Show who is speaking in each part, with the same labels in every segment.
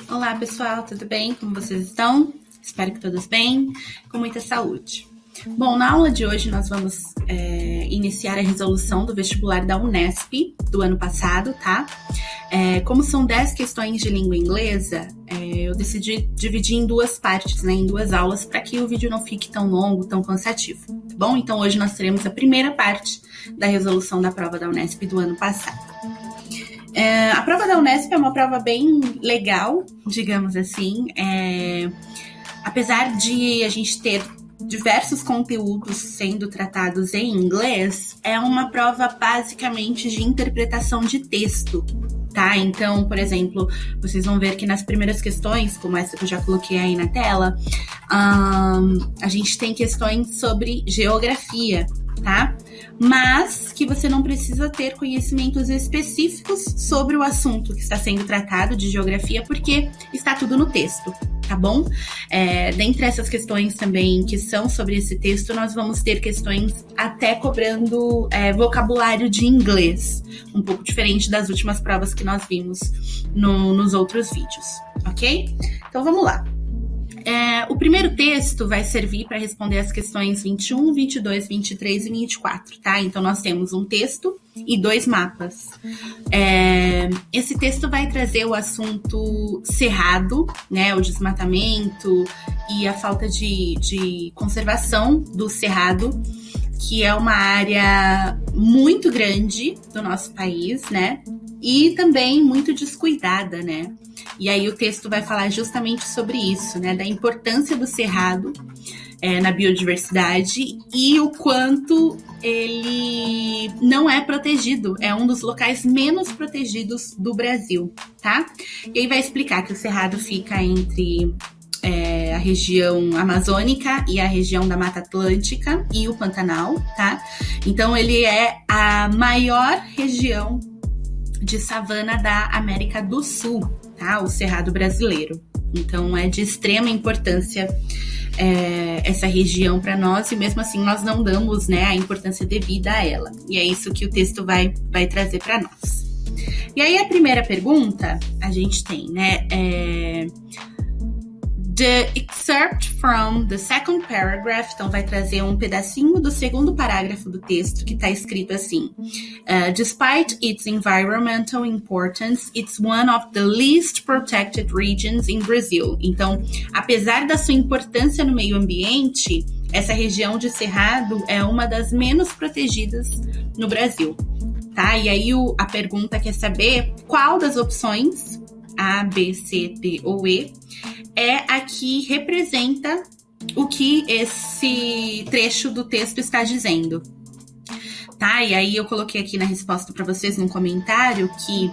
Speaker 1: Olá pessoal, tudo bem? Como vocês estão? Espero que todos bem, com muita saúde. Bom, na aula de hoje nós vamos iniciar a resolução do vestibular da Unesp do ano passado, tá? Como são 10 questões de língua inglesa, eu decidi dividir em duas partes, né, em duas aulas, para que o vídeo não fique tão longo, tão cansativo, tá bom? Então hoje nós teremos a primeira parte da resolução da prova da Unesp do ano passado. A prova da Unesp é uma prova bem legal, digamos assim, apesar de a gente ter diversos conteúdos sendo tratados em inglês, é uma prova basicamente de interpretação de texto, tá? Então, por exemplo, vocês vão ver que nas primeiras questões, como essa que eu já coloquei aí na tela, a gente tem questões sobre geografia, tá? Mas que você não precisa ter conhecimentos específicos sobre o assunto que está sendo tratado de geografia, porque está tudo no texto, tá bom? Dentre essas questões também que são sobre esse texto, nós vamos ter questões até cobrando vocabulário de inglês, um pouco diferente das últimas provas que nós vimos nos outros vídeos, ok? Então vamos lá. O primeiro texto vai servir para responder as questões 21, 22, 23 e 24, tá? Então, nós temos um texto e 2 mapas. Esse texto vai trazer o assunto cerrado, né? O desmatamento e a falta de conservação do cerrado, que é uma área muito grande do nosso país, né? E também muito descuidada, né? E aí o texto vai falar justamente sobre isso, né? Da importância do cerrado na biodiversidade e o quanto ele não é protegido. É um dos locais menos protegidos do Brasil, tá? E aí vai explicar que o cerrado fica entre a região amazônica e a região da Mata Atlântica e o Pantanal, tá? Então ele é a maior região de savana da América do Sul, tá? O Cerrado brasileiro. Então é de extrema importância essa região para nós, e mesmo assim nós não damos, né, a importância devida a ela. E é isso que o texto vai trazer para nós. E aí a primeira pergunta a gente tem, né? The excerpt from the second paragraph, então vai trazer um pedacinho do segundo parágrafo do texto que está escrito assim: Despite its environmental importance, it's one of the least protected regions in Brazil. Então, apesar da sua importância no meio ambiente, essa região de Cerrado é uma das menos protegidas no Brasil, tá? E aí a pergunta quer saber qual das opções A, B, C, D ou E é a que representa o que esse trecho do texto está dizendo, tá? E aí eu coloquei aqui na resposta para vocês num comentário que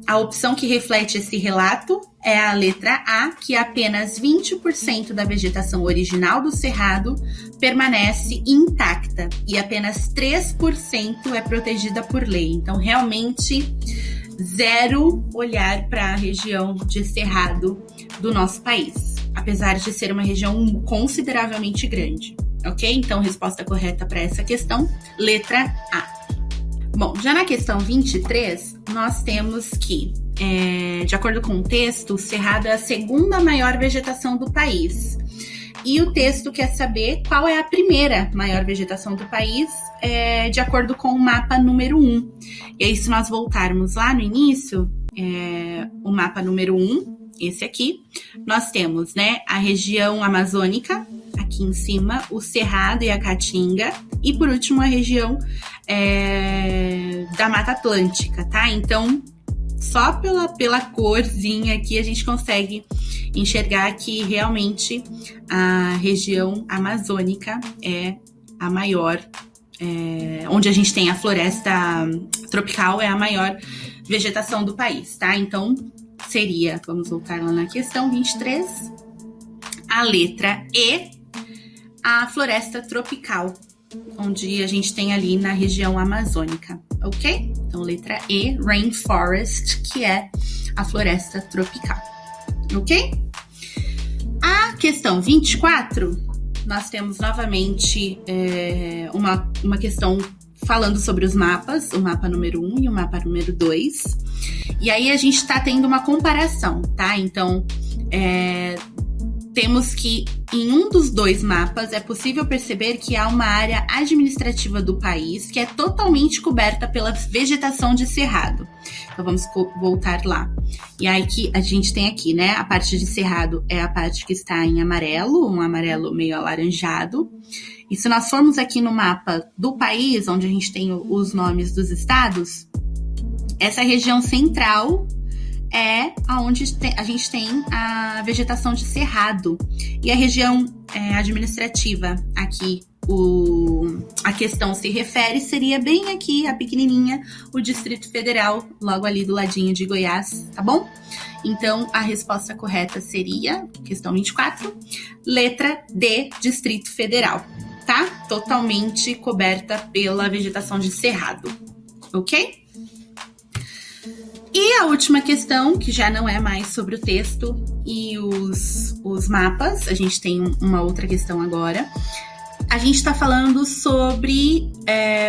Speaker 1: a opção que reflete esse relato é a letra A, que apenas 20% da vegetação original do cerrado permanece intacta e apenas 3% é protegida por lei. Então, realmente, zero olhar para a região de Cerrado do nosso país, apesar de ser uma região consideravelmente grande, ok? Então, resposta correta para essa questão, letra A. Bom, já na questão 23, nós temos que, de acordo com o texto, o Cerrado é a segunda maior vegetação do país. E o texto quer saber qual é a primeira maior vegetação do país, de acordo com o mapa número 1. E aí, se nós voltarmos lá no início, o mapa número 1, esse aqui, nós temos, né, a região amazônica, aqui em cima, o Cerrado e a Caatinga, e por último a região da Mata Atlântica, tá? Então, só pela corzinha aqui a gente consegue enxergar que realmente a região amazônica é a maior, onde a gente tem a floresta tropical, é a maior vegetação do país, tá? Então, seria, vamos voltar lá na questão 23, a letra E, a floresta tropical, onde a gente tem ali na região amazônica, ok? Então, letra E, rainforest, que é a floresta tropical, ok? A questão 24, nós temos novamente uma questão falando sobre os mapas, o mapa número 1 e o mapa número 2. E aí a gente está tendo uma comparação, tá? Então, temos que em um dos dois mapas é possível perceber que há uma área administrativa do país que é totalmente coberta pela vegetação de cerrado. Então vamos voltar lá. E aí que a gente tem aqui, né? A parte de cerrado é a parte que está em amarelo, um amarelo meio alaranjado. E se nós formos aqui no mapa do país, onde a gente tem os nomes dos estados, essa região central é onde a gente tem a vegetação de cerrado. E a região administrativa aqui, a questão se refere, seria bem aqui, a pequenininha, o Distrito Federal, logo ali do ladinho de Goiás, tá bom? Então, a resposta correta seria, questão 24, letra D, Distrito Federal, tá? Totalmente coberta pela vegetação de cerrado, ok? E a última questão, que já não é mais sobre o texto e os mapas, a gente tem uma outra questão agora. A gente está falando sobre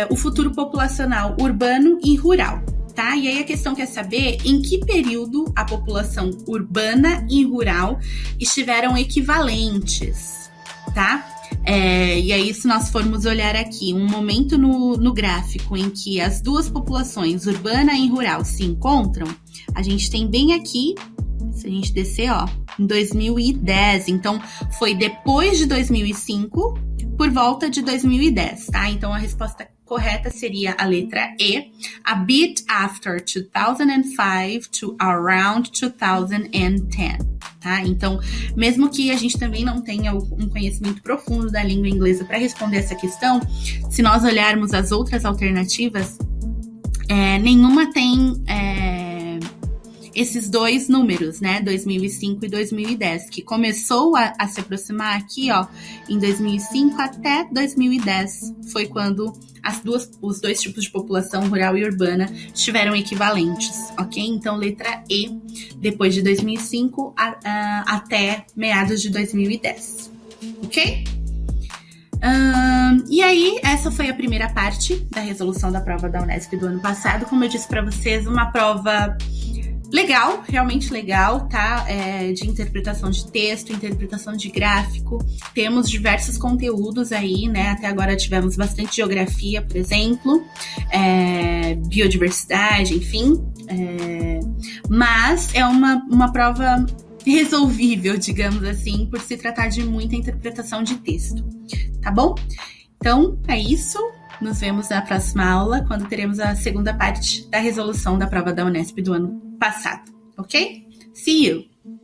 Speaker 1: o futuro populacional urbano e rural, tá? E aí a questão quer saber em que período a população urbana e rural estiveram equivalentes, tá? E aí, se nós formos olhar aqui, um momento no gráfico em que as duas populações, urbana e rural, se encontram, a gente tem bem aqui, se a gente descer, ó, em 2010. Então, foi depois de 2005, por volta de 2010, tá? Então, a resposta correta seria a letra E, a bit after 2005 to around 2010, tá? Então, mesmo que a gente também não tenha um conhecimento profundo da língua inglesa para responder essa questão, se nós olharmos as outras alternativas, nenhuma tem esses dois números, né, 2005 e 2010, que começou a se aproximar aqui, ó, em 2005 até 2010, foi quando os dois tipos de população, rural e urbana, estiveram equivalentes, ok? Então, letra E, depois de 2005 até meados de 2010, ok? E aí, essa foi a primeira parte da resolução da prova da Unesp do ano passado. Como eu disse para vocês, uma prova legal, realmente legal, tá? De interpretação de texto, interpretação de gráfico. Temos diversos conteúdos aí, né? Até agora tivemos bastante geografia, por exemplo, biodiversidade, enfim. Mas é uma prova resolvível, digamos assim, por se tratar de muita interpretação de texto, tá bom? Então, é isso. Nos vemos na próxima aula, quando teremos a segunda parte da resolução da prova da Unesp do ano passado, ok? See you!